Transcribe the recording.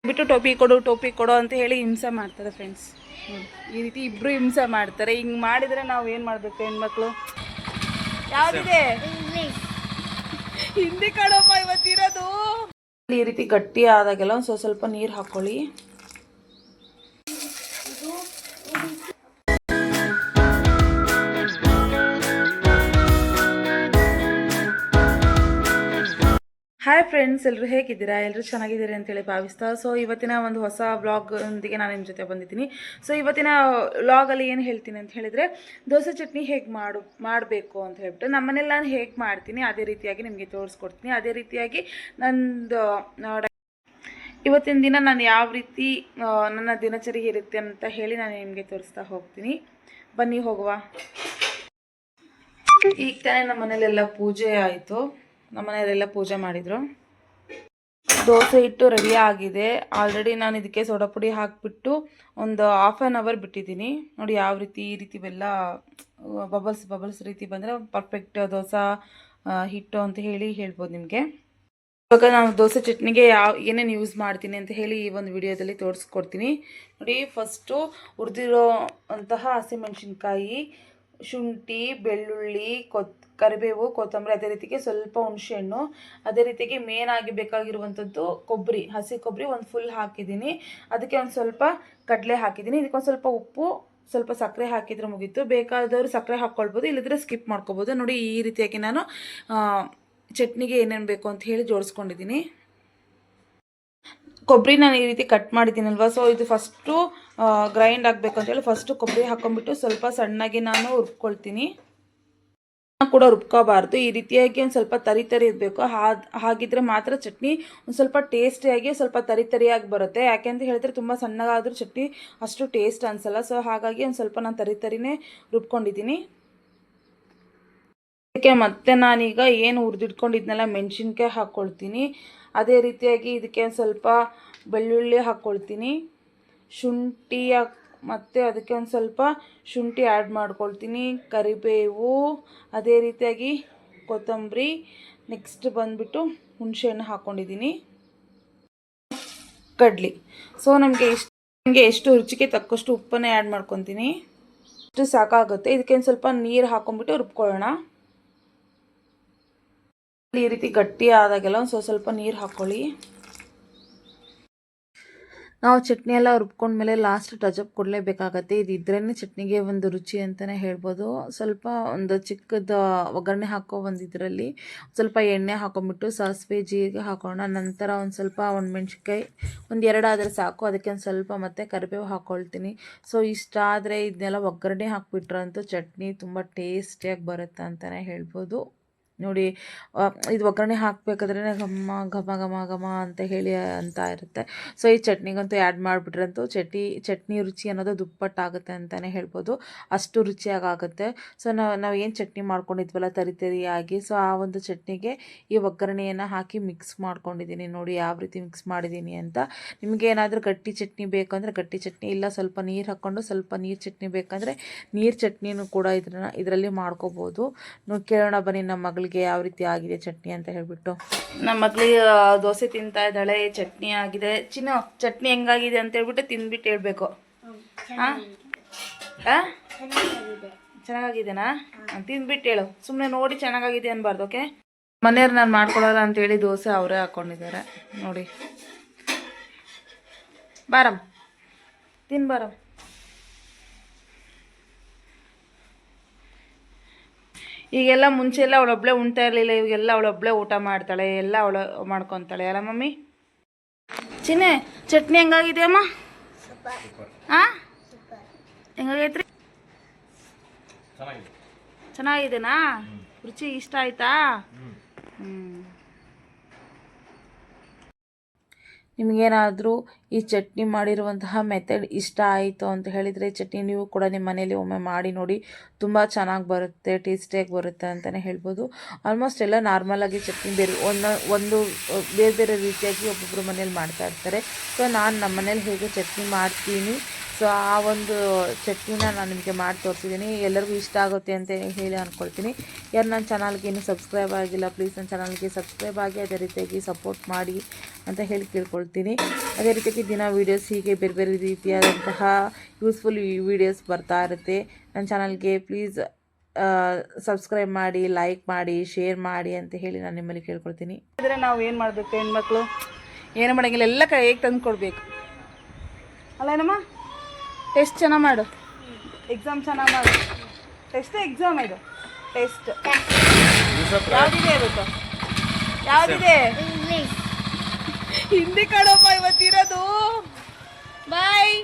ಬಿಟ್ಟು ಟೋಪಿ ಕೊಡು ಅಂತ ಹೇಳಿ ಹಿಂಸೆ ಮಾಡ್ತಾರೆ ಫ್ರೆಂಡ್ಸ್. ಈ ರೀತಿ ಇಬ್ಬರು ಹಿಂಸೆ ಮಾಡ್ತಾರೆ. ಹಿಂಗೆ ಮಾಡಿದರೆ ನಾವು ಏನು ಮಾಡಬೇಕು ಹೆಣ್ಮಕ್ಳು? ಯಾವುದಿದೆ ಹಿಂದಿ ಕಡಮ್ಮ ಇವತ್ತಿರೋದು. ಈ ರೀತಿ ಗಟ್ಟಿ ಆದಾಗೆಲ್ಲ ಒಂದು ಸ್ವಲ್ಪ ನೀರು ಹಾಕ್ಕೊಳ್ಳಿ. ಹಾಯ್ ಫ್ರೆಂಡ್ಸ್, ಎಲ್ಲರೂ ಹೇಗಿದ್ದೀರಾ? ಎಲ್ಲರೂ ಚೆನ್ನಾಗಿದ್ದೀರಿ ಅಂತೇಳಿ ಭಾವಿಸ್ತಾ. ಸೊ ಇವತ್ತಿನ ಒಂದು ಹೊಸ ವ್ಲಾಗ್ನೊಂದಿಗೆ ನಾನು ನಿಮ್ಮ ಜೊತೆ ಬಂದಿದ್ದೀನಿ. ಸೊ ಇವತ್ತಿನ ವ್ಲಾಗಲ್ಲಿ ಏನು ಹೇಳ್ತೀನಿ ಅಂತ ಹೇಳಿದರೆ, ದೋಸೆ ಚಟ್ನಿ ಹೇಗೆ ಮಾಡಬೇಕು ಅಂತ ಹೇಳ್ಬಿಟ್ಟು ನಮ್ಮನೇಲಿ ನಾನು ಹೇಗೆ ಮಾಡ್ತೀನಿ ಅದೇ ರೀತಿಯಾಗಿ ನಿಮಗೆ ತೋರಿಸ್ಕೊಡ್ತೀನಿ. ಅದೇ ರೀತಿಯಾಗಿ ನಂದು ಇವತ್ತಿನ ದಿನ ನಾನು ಯಾವ ರೀತಿ ನನ್ನ ದಿನಚರಿ ಇರುತ್ತೆ ಅಂತ ಹೇಳಿ ನಾನು ನಿಮಗೆ ತೋರಿಸ್ತಾ ಹೋಗ್ತೀನಿ. ಬನ್ನಿ ಹೋಗುವ. ಈಗ ತಾನೇ ನಮ್ಮ ಮನೇಲೆಲ್ಲ ಪೂಜೆ ಆಯಿತು. ನಮ್ಮ ಮನೆಯವರೆಲ್ಲ ಪೂಜೆ ಮಾಡಿದರು. ದೋಸೆ ಹಿಟ್ಟು ರೆಡಿ ಆಗಿದೆ. ಆಲ್ರೆಡಿ ನಾನು ಇದಕ್ಕೆ ಸೋಡಾ ಪುಡಿ ಹಾಕಿಬಿಟ್ಟು ಒಂದು ಹಾಫ್ ಆನ್ ಅವರ್ ಬಿಟ್ಟಿದ್ದೀನಿ. ನೋಡಿ ಯಾವ ರೀತಿ ಈ ರೀತಿ ಎಲ್ಲ ಬಬಲ್ಸ್ ರೀತಿ ಬಂದರೆ ಪರ್ಫೆಕ್ಟ್ ದೋಸೆ ಹಿಟ್ಟು ಅಂತ ಹೇಳ್ಬೋದು ನಿಮಗೆ. ಇವಾಗ ನಾನು ದೋಸೆ ಚಟ್ನಿಗೆ ಏನೇನು ಯೂಸ್ ಮಾಡ್ತೀನಿ ಅಂತ ಹೇಳಿ ಈ ಒಂದು ವಿಡಿಯೋದಲ್ಲಿ ತೋರಿಸ್ಕೊಡ್ತೀನಿ. ನೋಡಿ, ಫಸ್ಟು ಹುರಿದಿರೋ ಅಂತಹ ಹಸಿಮೆಣಸಿನ್ಕಾಯಿ, ಶುಂಠಿ, ಬೆಳ್ಳುಳ್ಳಿ, ಕರಿಬೇವು, ಕೊತ್ತಂಬರಿ, ಅದೇ ರೀತಿಗೆ ಸ್ವಲ್ಪ ಹುಣಸೆಹಣ್ಣು, ಅದೇ ರೀತಿಗೆ ಮೇನ್ ಆಗಿ ಬೇಕಾಗಿರುವಂಥದ್ದು ಕೊಬ್ಬರಿ, ಹಸಿ ಕೊಬ್ಬರಿ ಒಂದು ಫುಲ್ ಹಾಕಿದ್ದೀನಿ. ಅದಕ್ಕೆ ಒಂದು ಸ್ವಲ್ಪ ಕಡಲೆ ಹಾಕಿದ್ದೀನಿ. ಇದಕ್ಕೊಂದು ಸ್ವಲ್ಪ ಉಪ್ಪು, ಸ್ವಲ್ಪ ಸಕ್ಕರೆ ಹಾಕಿದರೆ ಮುಗೀತು. ಬೇಕಾದವರು ಸಕ್ಕರೆ ಹಾಕ್ಕೊಳ್ಬೋದು, ಇಲ್ಲದ್ರೆ ಸ್ಕಿಪ್ ಮಾಡ್ಕೊಬೋದು. ನೋಡಿ ಈ ರೀತಿಯಾಗಿ ನಾನು ಚಟ್ನಿಗೆ ಏನೇನು ಬೇಕು ಅಂತ ಹೇಳಿ ಜೋಡಿಸ್ಕೊಂಡಿದ್ದೀನಿ. ಕೊಬ್ಬರಿ ನಾನು ಈ ರೀತಿ ಕಟ್ ಮಾಡಿದ್ದೀನಲ್ವ, ಸೊ ಇದು ಫಸ್ಟು ಗ್ರೈಂಡ್ ಆಗಬೇಕು ಅಂತೇಳಿ ಫಸ್ಟು ಕೊಬ್ಬರಿ ಹಾಕ್ಕೊಂಡ್ಬಿಟ್ಟು ಸ್ವಲ್ಪ ಸಣ್ಣಗೆ ನಾನು ರುಬ್ಕೊಳ್ತೀನಿ. ಕೂಡ ರುಬ್ಕೋಬಾರ್ದು, ಈ ರೀತಿಯಾಗಿ ಒಂದು ಸ್ವಲ್ಪ ತರಿ ಇರಬೇಕು. ಹಾಗಿದ್ರೆ ಮಾತ್ರ ಚಟ್ನಿ ಒಂದು ಸ್ವಲ್ಪ ಟೇಸ್ಟಿಯಾಗಿ ಸ್ವಲ್ಪ ತರಿಯಾಗಿ ಬರುತ್ತೆ. ಯಾಕೆಂತ ಹೇಳಿದ್ರೆ ತುಂಬ ಸಣ್ಣಗಾದರೂ ಚಟ್ನಿ ಅಷ್ಟು ಟೇಸ್ಟ್ ಅನಿಸಲ್ಲ. ಸೊ ಹಾಗಾಗಿ ಒಂದು ಸ್ವಲ್ಪ ನಾನು ತರಿನೇ ರುಬ್ಕೊಂಡಿದ್ದೀನಿ. ಅದಕ್ಕೆ ಮತ್ತೆ ನಾನೀಗ ಏನು ಹುರಿದಿಟ್ಕೊಂಡಿದ್ನೆಲ್ಲ ಮೆಣಸಿನ್ಕಾಯಿ ಹಾಕ್ಕೊಳ್ತೀನಿ. ಅದೇ ರೀತಿಯಾಗಿ ಇದಕ್ಕೆ ಒಂದು ಸ್ವಲ್ಪ ಬೆಳ್ಳುಳ್ಳಿ ಹಾಕ್ಕೊಳ್ತೀನಿ, ಶುಂಠಿ ಮತ್ತು ಅದಕ್ಕೆ ಒಂದು ಸ್ವಲ್ಪ ಶುಂಠಿ ಆ್ಯಡ್ ಮಾಡ್ಕೊಳ್ತೀನಿ, ಕರಿಬೇವು, ಅದೇ ರೀತಿಯಾಗಿ ಕೊತ್ತಂಬರಿ, ನೆಕ್ಸ್ಟ್ ಬಂದುಬಿಟ್ಟು ಹುಣಸೆಹಣ್ಣು ಹಾಕ್ಕೊಂಡಿದ್ದೀನಿ, ಕಡ್ಲಿ. ಸೊ ನಮಗೆ ಎಷ್ಟು ರುಚಿಗೆ ತಕ್ಕಷ್ಟು ಉಪ್ಪನ್ನೇ ಆ್ಯಡ್ ಮಾಡ್ಕೊತೀನಿ. ಇಷ್ಟು ಸಾಕಾಗುತ್ತೆ. ಇದಕ್ಕೆ ಒಂದು ಸ್ವಲ್ಪ ನೀರು ಹಾಕ್ಕೊಂಡ್ಬಿಟ್ಟು ರುಬ್ಕೊಳ್ಳೋಣ. ಈ ರೀತಿ ಗಟ್ಟಿ ಆದಾಗೆಲ್ಲ ಒಂದು ಸ್ವಲ್ಪ ನೀರು ಹಾಕ್ಕೊಳ್ಳಿ. ನಾವು ಚಟ್ನಿ ಎಲ್ಲ ರುಬ್ಕೊಂಡ್ಮೇಲೆ ಲಾಸ್ಟ್ ಟಚಪ್ ಕೊಡಲೇಬೇಕಾಗತ್ತೆ. ಇದಿದ್ರೇ ಚಟ್ನಿಗೆ ಒಂದು ರುಚಿ ಅಂತಲೇ ಹೇಳ್ಬೋದು. ಸ್ವಲ್ಪ ಒಂದು ಚಿಕ್ಕದ ಒಗ್ಗರಣೆ ಹಾಕೋ ಒಂದು ಇದರಲ್ಲಿ ಸ್ವಲ್ಪ ಎಣ್ಣೆ ಹಾಕೊಂಡ್ಬಿಟ್ಟು ಸಾಸಿವೆ ಜೀರಿಗೆ ಹಾಕೋಣ. ನಂತರ ಒಂದು ಸ್ವಲ್ಪ ಮೆಣಸಿನ್ಕಾಯಿ ಒಂದು 2 ಆದರೆ ಸಾಕು. ಅದಕ್ಕೆ ಒಂದು ಸ್ವಲ್ಪ ಮತ್ತು ಕರಿಬೇವು ಹಾಕ್ಕೊಳ್ತೀನಿ. ಸೊ ಇಷ್ಟ ಆದರೆ ಇದನ್ನೆಲ್ಲ ಒಗ್ಗರಣೆ ಹಾಕ್ಬಿಟ್ರಂತೂ ಚಟ್ನಿ ತುಂಬ ಟೇಸ್ಟಿಯಾಗಿ ಬರುತ್ತೆ ಅಂತಲೇ ಹೇಳ್ಬೋದು. ನೋಡಿ, ಇದು ಒಗ್ಗರಣೆ ಹಾಕಬೇಕಾದ್ರೆ ಘಮ ಅಂತ ಹೇಳಿ ಅಂತ ಇರುತ್ತೆ. ಸೊ ಈ ಚಟ್ನಿಗಂತೂ ಆ್ಯಡ್ ಮಾಡಿಬಿಟ್ರಂತೂ ಚಟ್ನಿ ರುಚಿ ಅನ್ನೋದು ದುಪ್ಪಟ್ಟಾಗುತ್ತೆ ಅಂತಲೇ ಹೇಳ್ಬೋದು. ಅಷ್ಟು ರುಚಿಯಾಗುತ್ತೆ. ಸೊ ನಾವು ಏನು ಚಟ್ನಿ ಮಾಡ್ಕೊಂಡಿದ್ವಲ್ಲ ತರಿಯಾಗಿ, ಸೊ ಆ ಒಂದು ಚಟ್ನಿಗೆ ಈ ಒಗ್ಗರಣೆಯನ್ನು ಹಾಕಿ ಮಿಕ್ಸ್ ಮಾಡ್ಕೊಂಡಿದ್ದೀನಿ. ನೋಡಿ ಯಾವ ರೀತಿ ಮಿಕ್ಸ್ ಮಾಡಿದ್ದೀನಿ ಅಂತ. ನಿಮಗೆ ಏನಾದರೂ ಗಟ್ಟಿ ಚಟ್ನಿ ಬೇಕಂದರೆ ಗಟ್ಟಿ ಚಟ್ನಿ, ಇಲ್ಲ ಸ್ವಲ್ಪ ನೀರು ಹಾಕ್ಕೊಂಡು ಸ್ವಲ್ಪ ನೀರು ಚಟ್ನಿ ಬೇಕಂದರೆ ನೀರು ಚಟ್ನಿನೂ ಕೂಡ ಇದರಲ್ಲಿ ಮಾಡ್ಕೋಬೋದು. ಕೇಳೋಣ ಬನ್ನಿ ನಮ್ಮ ಮಗಳಿಗೆ ಯಾವ ರೀತಿ ಆಗಿದೆ ಚಟ್ನಿ ಅಂತ ಹೇಳ್ಬಿಟ್ಟು. ನಮ್ಮ ಮಗಳಿಗೆ ದೋಸೆ ತಿಂತಾ ಇದ್ದಾಳೆ. ಚಟ್ನಿ ಆಗಿದೆ. ಚಿನ್ನು, ಚಟ್ನಿ ಹೆಂಗಾಗಿದೆ ಅಂತ ಹೇಳ್ಬಿಟ್ಟು ತಿಂದ್ಬಿಟ್ಟು ಹೇಳ್ಬೇಕು. ಚೆನ್ನಾಗಿದೆನಾ? ತಿಂದ್ಬಿಟ್ಟು ಹೇಳು, ಸುಮ್ಮನೆ ನೋಡಿ ಚೆನ್ನಾಗಿದೆ ಅನ್ಬಾರ್ದು. ಓಕೆ, ಮನೆಯವ್ರು ನಾನು ಮಾಡ್ಕೊಡಲ್ಲ ಅಂತೇಳಿ ದೋಸೆ ಅವರೇ ಹಾಕ್ಕೊಂಡಿದ್ದಾರೆ. ನೋಡಿ, ಬಾರಮ್ ಬಾರಮ್. ಈಗೆಲ್ಲ ಮುಂಚೆಲ್ಲ ಅವಳೊಬ್ಬಳೇ ಉಣ್ತಾ ಇರಲಿಲ್ಲ. ಇವಾಗೆಲ್ಲ ಅವಳೊಬ್ಬಳೇ ಊಟ ಮಾಡ್ತಾಳೆ, ಎಲ್ಲ ಅವಳು ಮಾಡ್ಕೊತಾಳೆ ಅಲ್ಲ ಮಮ್ಮಿ? ಚಿನ್ನೆ, ಚಟ್ನಿ ಹೆಂಗಾಗಿದೆ ಅಮ್ಮ? ಹೆಂಗಾಗೈತ್ರಿ? ಚೆನ್ನಾಗಿದೆನಾ? ರುಚಿ ಇಷ್ಟ ಆಯ್ತಾ? ನಿಮಗೇನಾದರೂ ಈ ಚಟ್ನಿ ಮಾಡಿರುವಂತಹ ಮೆಥಡ್ ಇಷ್ಟ ಆಯಿತು ಅಂತ ಹೇಳಿದರೆ ಚಟ್ನಿ ನೀವು ಕೂಡ ನಿಮ್ಮ ಮನೇಲಿ ಒಮ್ಮೆ ಮಾಡಿ ನೋಡಿ. ತುಂಬ ಚೆನ್ನಾಗಿ ಬರುತ್ತೆ, ಟೇಸ್ಟಿಯಾಗಿ ಬರುತ್ತೆ ಅಂತಲೇ ಹೇಳ್ಬೋದು. ಆಲ್ಮೋಸ್ಟ್ ಎಲ್ಲ ನಾರ್ಮಲಾಗಿ ಚಟ್ನಿ ಒಂದು ಬೇರೆ ರೀತಿಯಾಗಿ ಒಬ್ಬೊಬ್ಬರು ಮನೇಲಿ ಮಾಡ್ತಾ ಇರ್ತಾರೆ. ಸೊ ನಾನು ನಮ್ಮ ಮನೇಲಿ ಹೇಗೆ ಚಟ್ನಿ ಮಾಡ್ತೀನಿ ಸೊ ಆ ಒಂದು ಚಟ್ನಿನ ನಾನು ನಿಮಗೆ ಮಾಡಿ ತೋರಿಸಿದ್ದೀನಿ. ಎಲ್ಲರಿಗೂ ಇಷ್ಟ ಆಗುತ್ತೆ ಅಂತ ಹೇಳಿ ಅಂದ್ಕೊಳ್ತೀನಿ. ಯಾರು ನನ್ನ ಚಾನಲ್ಗೆ ಇನ್ನೂ ಸಬ್ಸ್ಕ್ರೈಬ್ ಆಗಿಲ್ಲ, ಪ್ಲೀಸ್ ನನ್ನ ಚಾನಲ್ಗೆ ಸಬ್ಸ್ಕ್ರೈಬ್ ಆಗಿ ಅದೇ ರೀತಿಯಾಗಿ ಸಪೋರ್ಟ್ ಮಾಡಿ ಅಂತ ಹೇಳಿ ಕೇಳ್ಕೊಳ್ತೀನಿ. ಅದೇ ರೀತಿಯಾಗಿ ದಿನ ವೀಡಿಯೋಸ್ ಹೀಗೆ ಬೇರೆ ಬೇರೆ ರೀತಿಯಾದಂತಹ ಯೂಸ್ಫುಲ್ ವೀಡಿಯೋಸ್ ಬರ್ತಾ ಇರುತ್ತೆ. ನನ್ನ ಚಾನಲ್ಗೆ ಪ್ಲೀಸ್ ಸಬ್ಸ್ಕ್ರೈಬ್ ಮಾಡಿ, ಲೈಕ್ ಮಾಡಿ, ಶೇರ್ ಮಾಡಿ ಅಂತ ಹೇಳಿ ನಾನು ನಿಮ್ಮಲ್ಲಿ ಕೇಳ್ಕೊಳ್ತೀನಿ. ಆದರೆ ನಾವು ಏನು ಮಾಡಬೇಕು, ಹೆಣ್ಮಕ್ಳು ಏನು ಮಾಡೋಂಗಿಲ್ಲ, ಎಲ್ಲ ಕೈಗೆ ತಂದು ಕೊಡಬೇಕು ಅಲ್ಲ ಏನಮ್ಮ. ಟೆಸ್ಟ್ ಚೆನ್ನಾಗಿ ಮಾಡು, ಎಕ್ಸಾಮ್ ಚೆನ್ನಾಗಿ ಮಾಡು. ಟೆಸ್ಟ್ ಎಕ್ಸಾಮ್ ಇದು ಟೆಸ್ಟ್ ಯಾವುದಿದೆ ಇವತ್ತು? ಯಾವುದಿದೆ? ಹಿಂದಿ ಕಣಪ್ಪ ಇವತ್ತಿರೋದು. ಬಾಯ್.